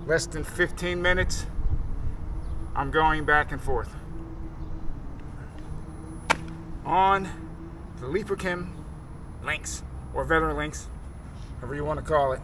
less than 15 minutes, I'm going back and forth on the LYNX, or veteran LYNX, however you want to call it.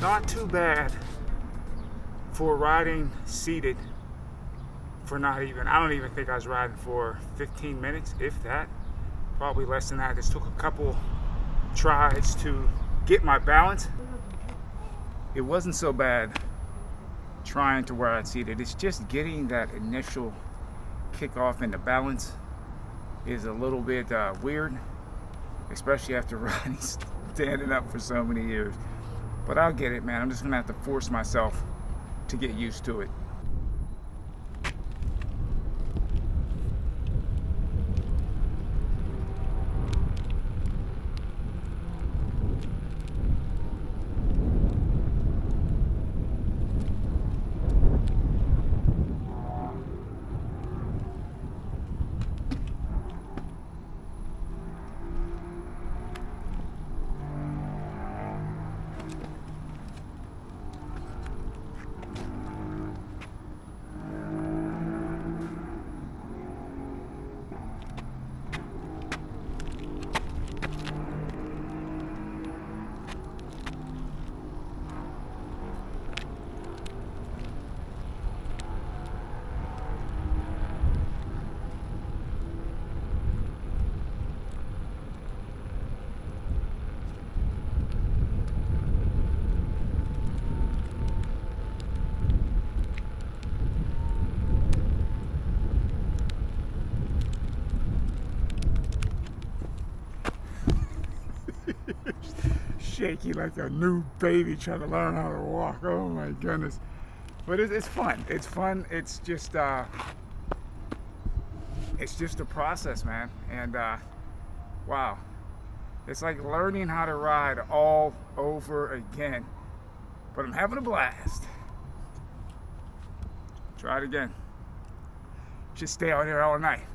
Not too bad for riding seated for I don't even think I was riding for 15 minutes, if that. Probably less than that. This took a couple tries to get my balance. It wasn't so bad trying to ride seated. It's just getting that initial kickoff into balance is a little bit weird, especially after riding standing up for so many years. But I'll get it, man. I'm just gonna have to force myself to get used to it. shaky like a new baby trying to learn how to walk. Oh my goodness. But it's fun. It's fun. It's just a process, man. And wow. It's like learning how to ride all over again. But I'm having a blast. Try it again. Just stay out here all night.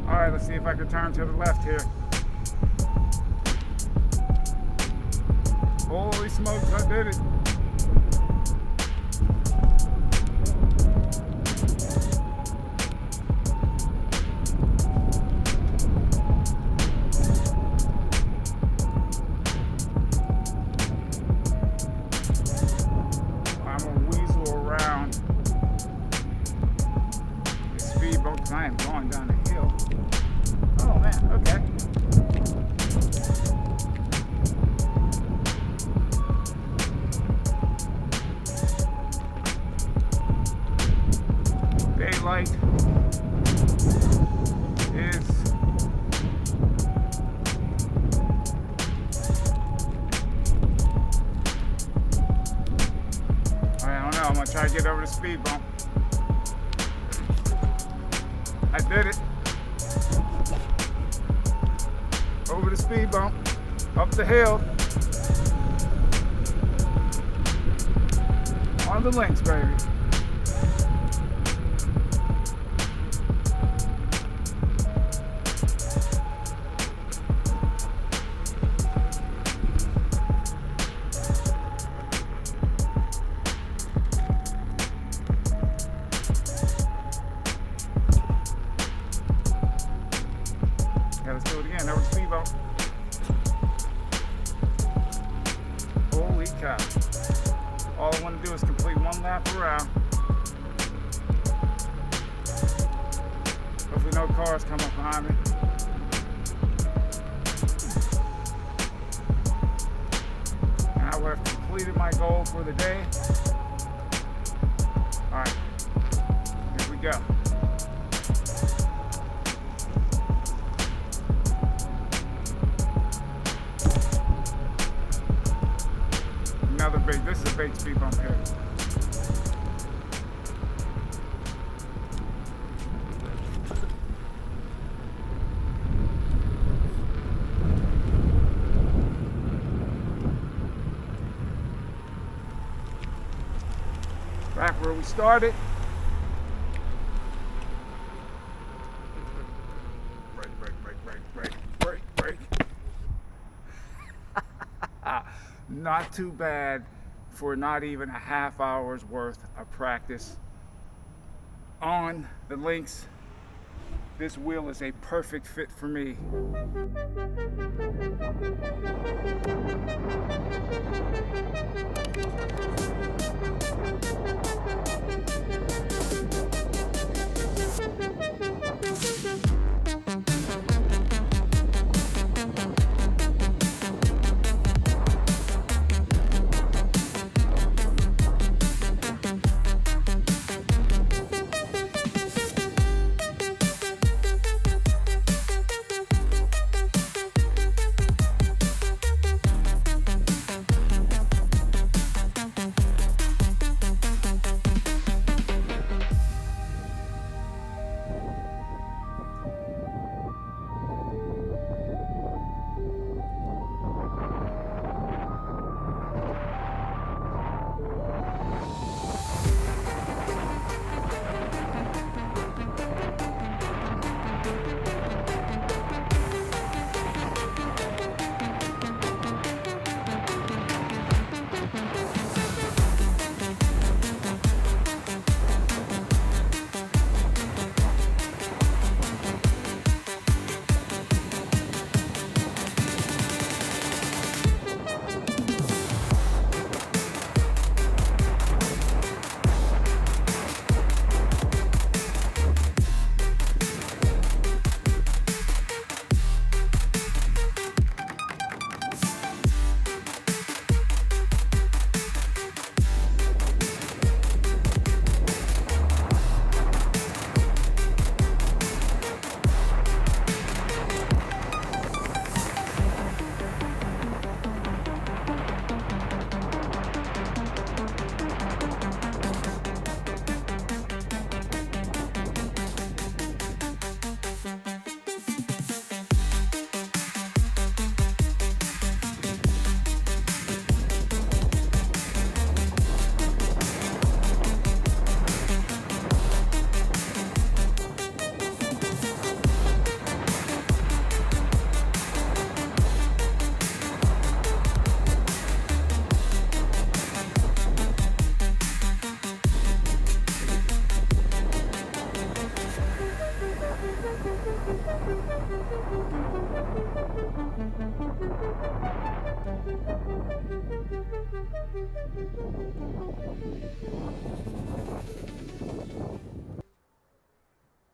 Alright, let's see if I can turn to the left here. Holy smokes, I did it. I'm gonna weasel around the speed bump because I am going down the hill. Oh man, okay. Daylight is I don't know, I'm gonna try to get over the speed bump. I did it. Over the speed bump, up the hill, on the links, baby. Yeah, let's do it again. Over the speed bump. Holy cow. All I want to do is complete one lap around. Hopefully no cars come up behind me. And I would have completed my goal for the day. Alright, here we go. This is a big speed bump here. Back where we started. Break. Not too bad for not even a half hour's worth of practice on the links. This wheel is a perfect fit for me.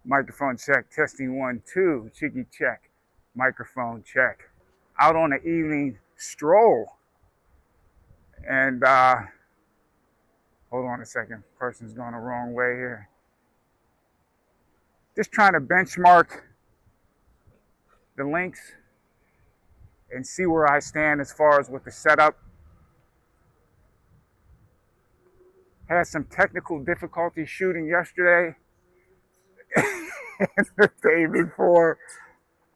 Microphone check, testing 1, 2, cheeky check, microphone check. Out on an evening stroll. And hold on a second, person's going the wrong way here. Just trying to benchmark the LYNX and see where I stand as far as with the setup. Had some technical difficulty shooting yesterday and the day before.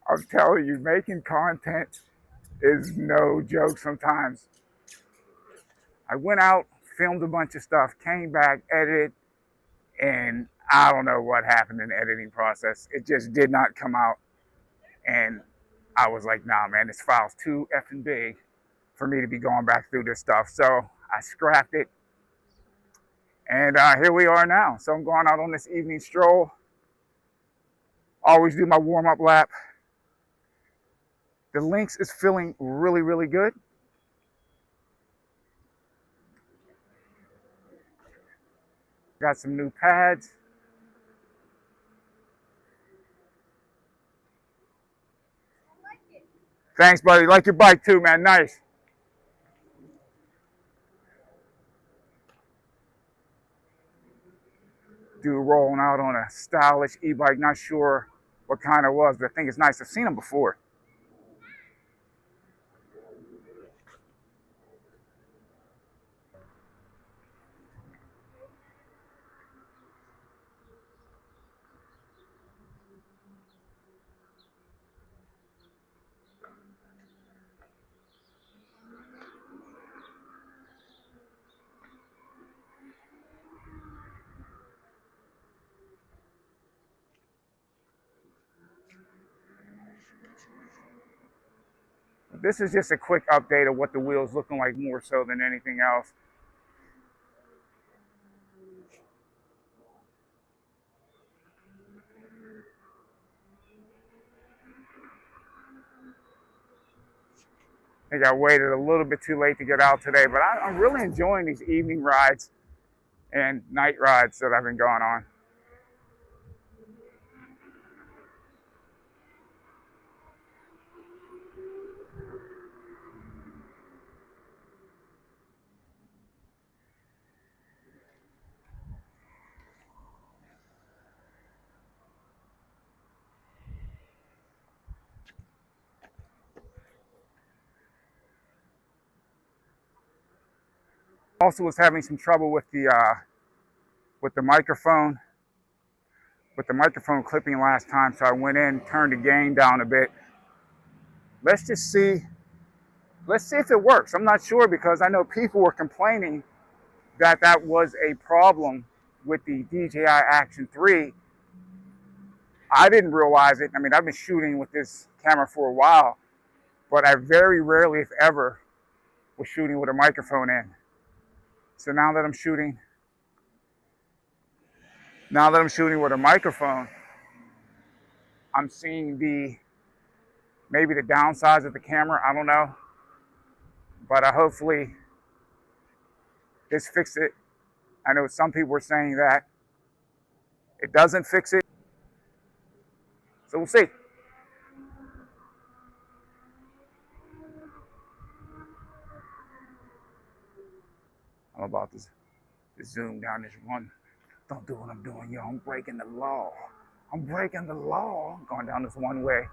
I'm telling you, making content is no joke sometimes. I went out, filmed a bunch of stuff, came back, edited, and I don't know what happened in the editing process. It just did not come out. And I was like, nah, man, this file's too effing big for me to be going back through this stuff. So I scrapped it. And here we are now. So I'm going out on this evening stroll. Always do my warm-up lap. The LYNX is feeling really, really good. Got some new pads. I like it. Thanks, buddy. Like your bike too, man. Nice. Dude rolling out on a stylish e-bike. Not sure what kind it was, but I think it's nice. I've seen them before. This is just a quick update of what the wheel's looking like more so than anything else. I think I waited a little bit too late to get out today, but I'm really enjoying these evening rides and night rides that I've been going on. Also was having some trouble with the microphone clipping last time, so I went in, turned the gain down a bit. Let's see if it works. I'm not sure because I know people were complaining that was a problem with the DJI Action 3. I didn't realize it. I mean, I've been shooting with this camera for a while, but I very rarely, if ever, was shooting with a microphone in. So now that I'm shooting with a microphone, I'm seeing maybe the downsides of the camera. I don't know, but hopefully this fixes it. I know some people were saying that it doesn't fix it, so we'll see. I'm about to zoom down this one. Don't do what I'm doing, yo. I'm breaking the law. I'm breaking the law. I'm going down this one way.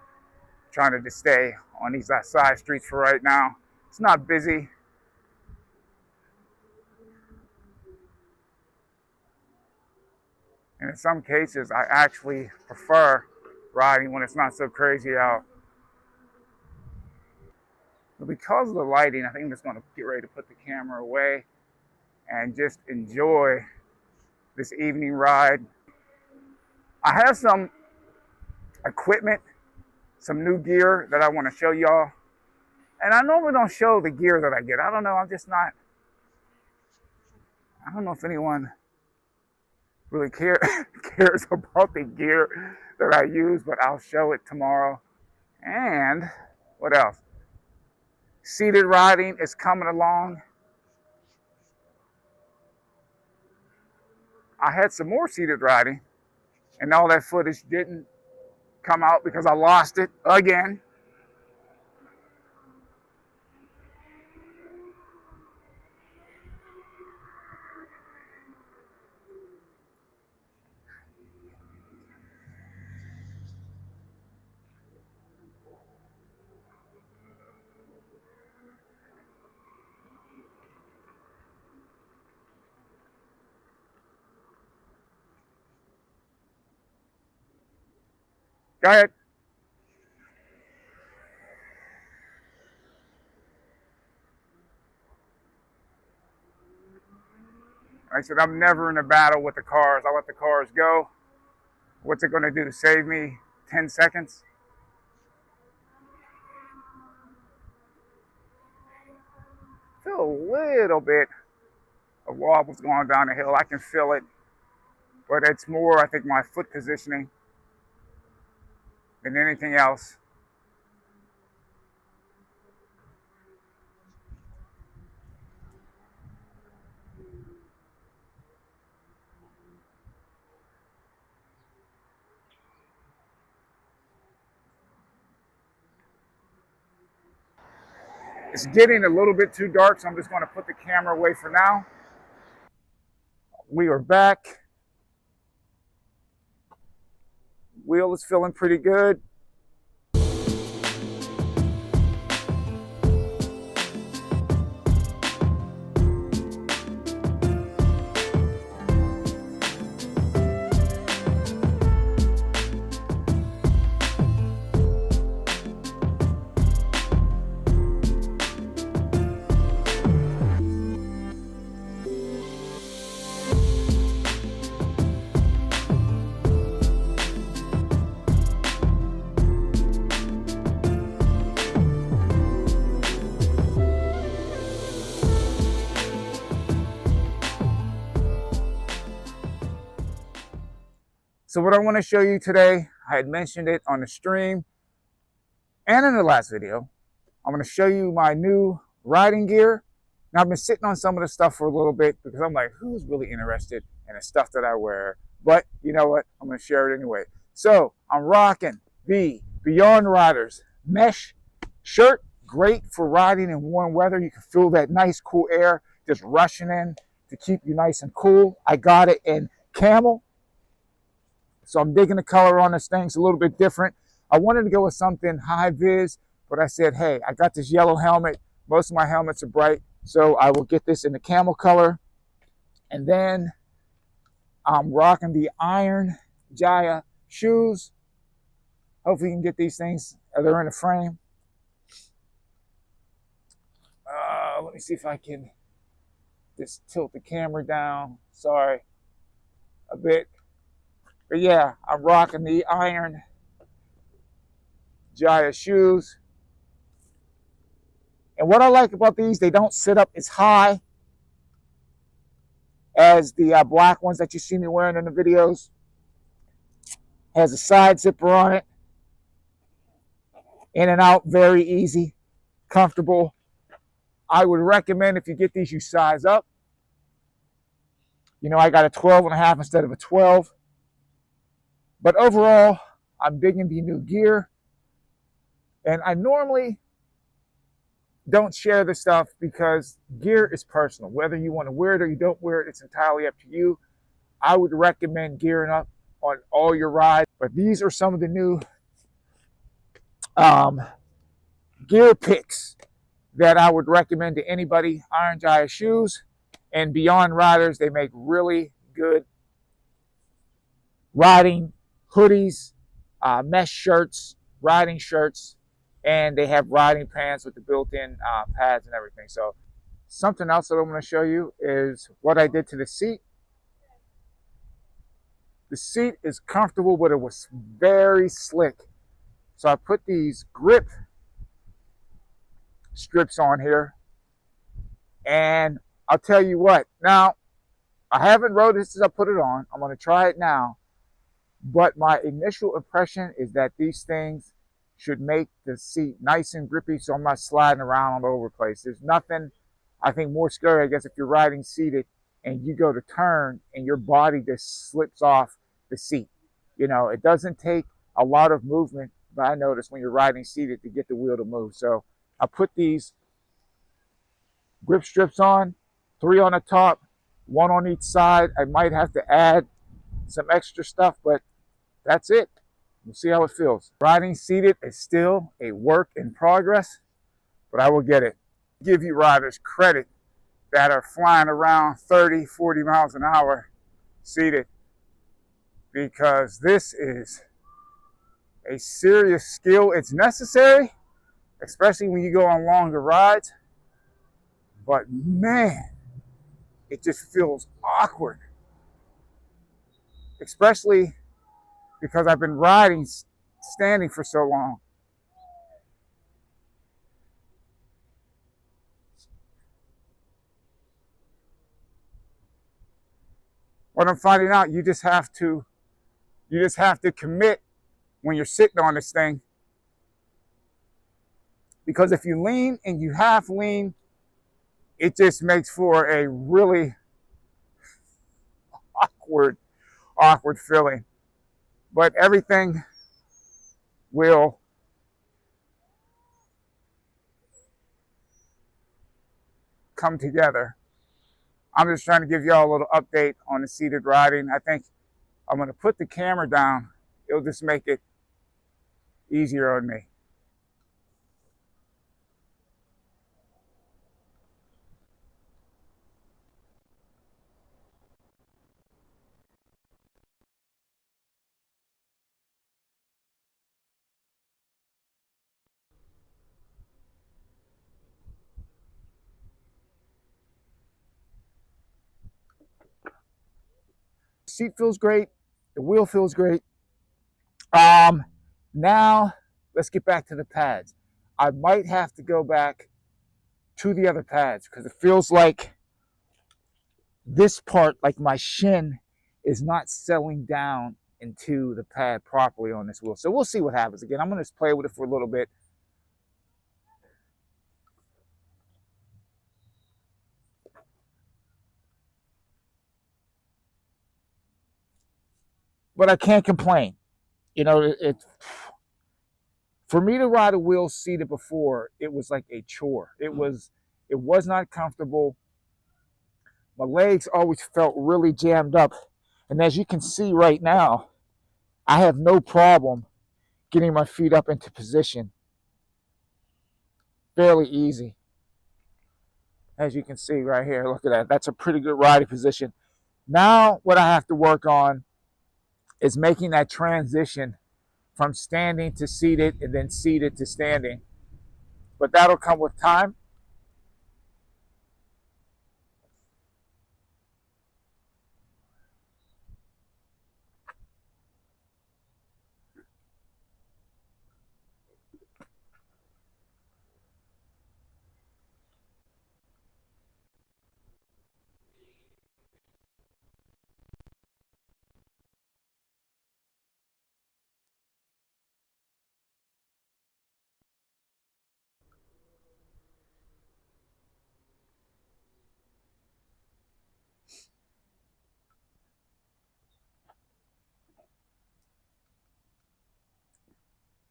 Trying to just stay on these side streets for right now. It's not busy. And in some cases, I actually prefer riding when it's not so crazy out. But because of the lighting, I think I'm just going to get ready to put the camera away and just enjoy this evening ride. I have some equipment, some new gear that I want to show y'all. And I normally don't show the gear that I get. I don't know, I don't know if anyone really cares about the gear that I use, but I'll show it tomorrow. And what else? Seated riding is coming along. I had some more seated riding, And all that footage didn't come out because I lost it again. Go ahead. I said, I'm never in a battle with the cars. I let the cars go. What's it going to do? Save me 10 seconds? Feel a little bit of wobbles going down the hill. I can feel it. But it's more, I think, my foot positioning than anything else. It's getting a little bit too dark, so I'm just going to put the camera away for now. We are back. Wheel is feeling pretty good. So what I want to show you today, I had mentioned it on the stream and in the last video. I'm going to show you my new riding gear. Now, I've been sitting on some of the stuff for a little bit because I'm like, who's really interested in the stuff that I wear? But you know what? I'm going to share it anyway. So I'm rocking the Beyond Riders mesh shirt. Great for riding in warm weather. You can feel that nice cool air just rushing in to keep you nice and cool. I got it in camel. So I'm digging the color on this thing. It's a little bit different. I wanted to go with something high vis, but I said, hey, I got this yellow helmet. Most of my helmets are bright, so I will get this in the camel color. And then I'm rocking the Iron Jaya shoes. Hopefully you can get these things. They're in the frame. Let me see if I can just tilt the camera down. Sorry, a bit. But yeah, I'm rocking the Iron Jaya shoes. And what I like about these, they don't sit up as high as the black ones that you see me wearing in the videos. Has a side zipper on it. In and out, very easy, comfortable. I would recommend if you get these, you size up. You know, I got a 12.5 instead of a 12. But overall, I'm digging the new gear. And I normally don't share this stuff because gear is personal. Whether you want to wear it or you don't wear it, it's entirely up to you. I would recommend gearing up on all your rides. But these are some of the new gear picks that I would recommend to anybody. Iron Jaya shoes and Beyond Riders, they make really good riding hoodies, mesh shirts, riding shirts, and they have riding pants with the built-in pads and everything. So something else that I'm going to show you is what I did to the seat. The seat is comfortable, but it was very slick. So I put these grip strips on here, and I'll tell you what. Now, I haven't rode this since I put it on. I'm going to try it now. But my initial impression is that these things should make the seat nice and grippy so I'm not sliding around all over the place. There's nothing, I think, more scary, I guess, if you're riding seated and you go to turn and your body just slips off the seat. You know, it doesn't take a lot of movement, but I notice when you're riding seated to get the wheel to move. So I put these grip strips on, 3 on the top, 1 on each side. I might have to add some extra stuff, but that's it. We'll see how it feels. Riding seated is still a work in progress, but I will get it. Give you riders credit that are flying around 30, 40 miles an hour seated, because this is a serious skill. It's necessary, especially when you go on longer rides, but man, it just feels awkward, especially because I've been riding standing for so long. What I'm finding out, you just have to commit when you're sitting on this thing, because if you lean and you half lean, it just makes for a really awkward feeling. But everything will come together. I'm just trying to give y'all a little update on the seated riding. I think I'm going to put the camera down. It'll just make it easier on me. The seat feels great. The wheel feels great. Now let's get back to the pads. I might have to go back to the other pads because it feels like this part, like my shin, is not settling down into the pad properly on this wheel. So we'll see what happens. Again, I'm going to play with it for a little bit. But I can't complain. You know, for me to ride a wheel seated before, it was like a chore. It was not comfortable. My legs always felt really jammed up. And as you can see right now, I have no problem getting my feet up into position. Fairly easy. As you can see right here, look at that. That's a pretty good riding position. Now what I have to work on is making that transition from standing to seated and then seated to standing. But that'll come with time.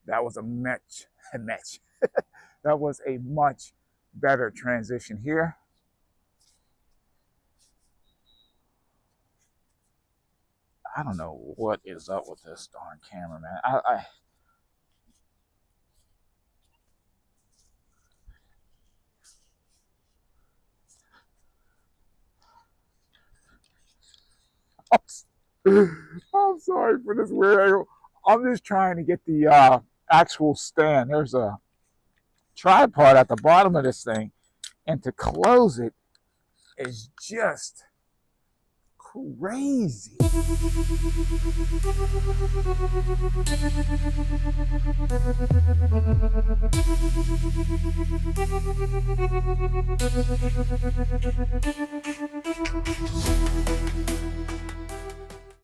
That was that was a much better transition here. I don't know what is up with this darn camera, man. I'm sorry for this weird angle. I'm just trying to get the actual stand. There's a tripod at the bottom of this thing, and to close it is just crazy.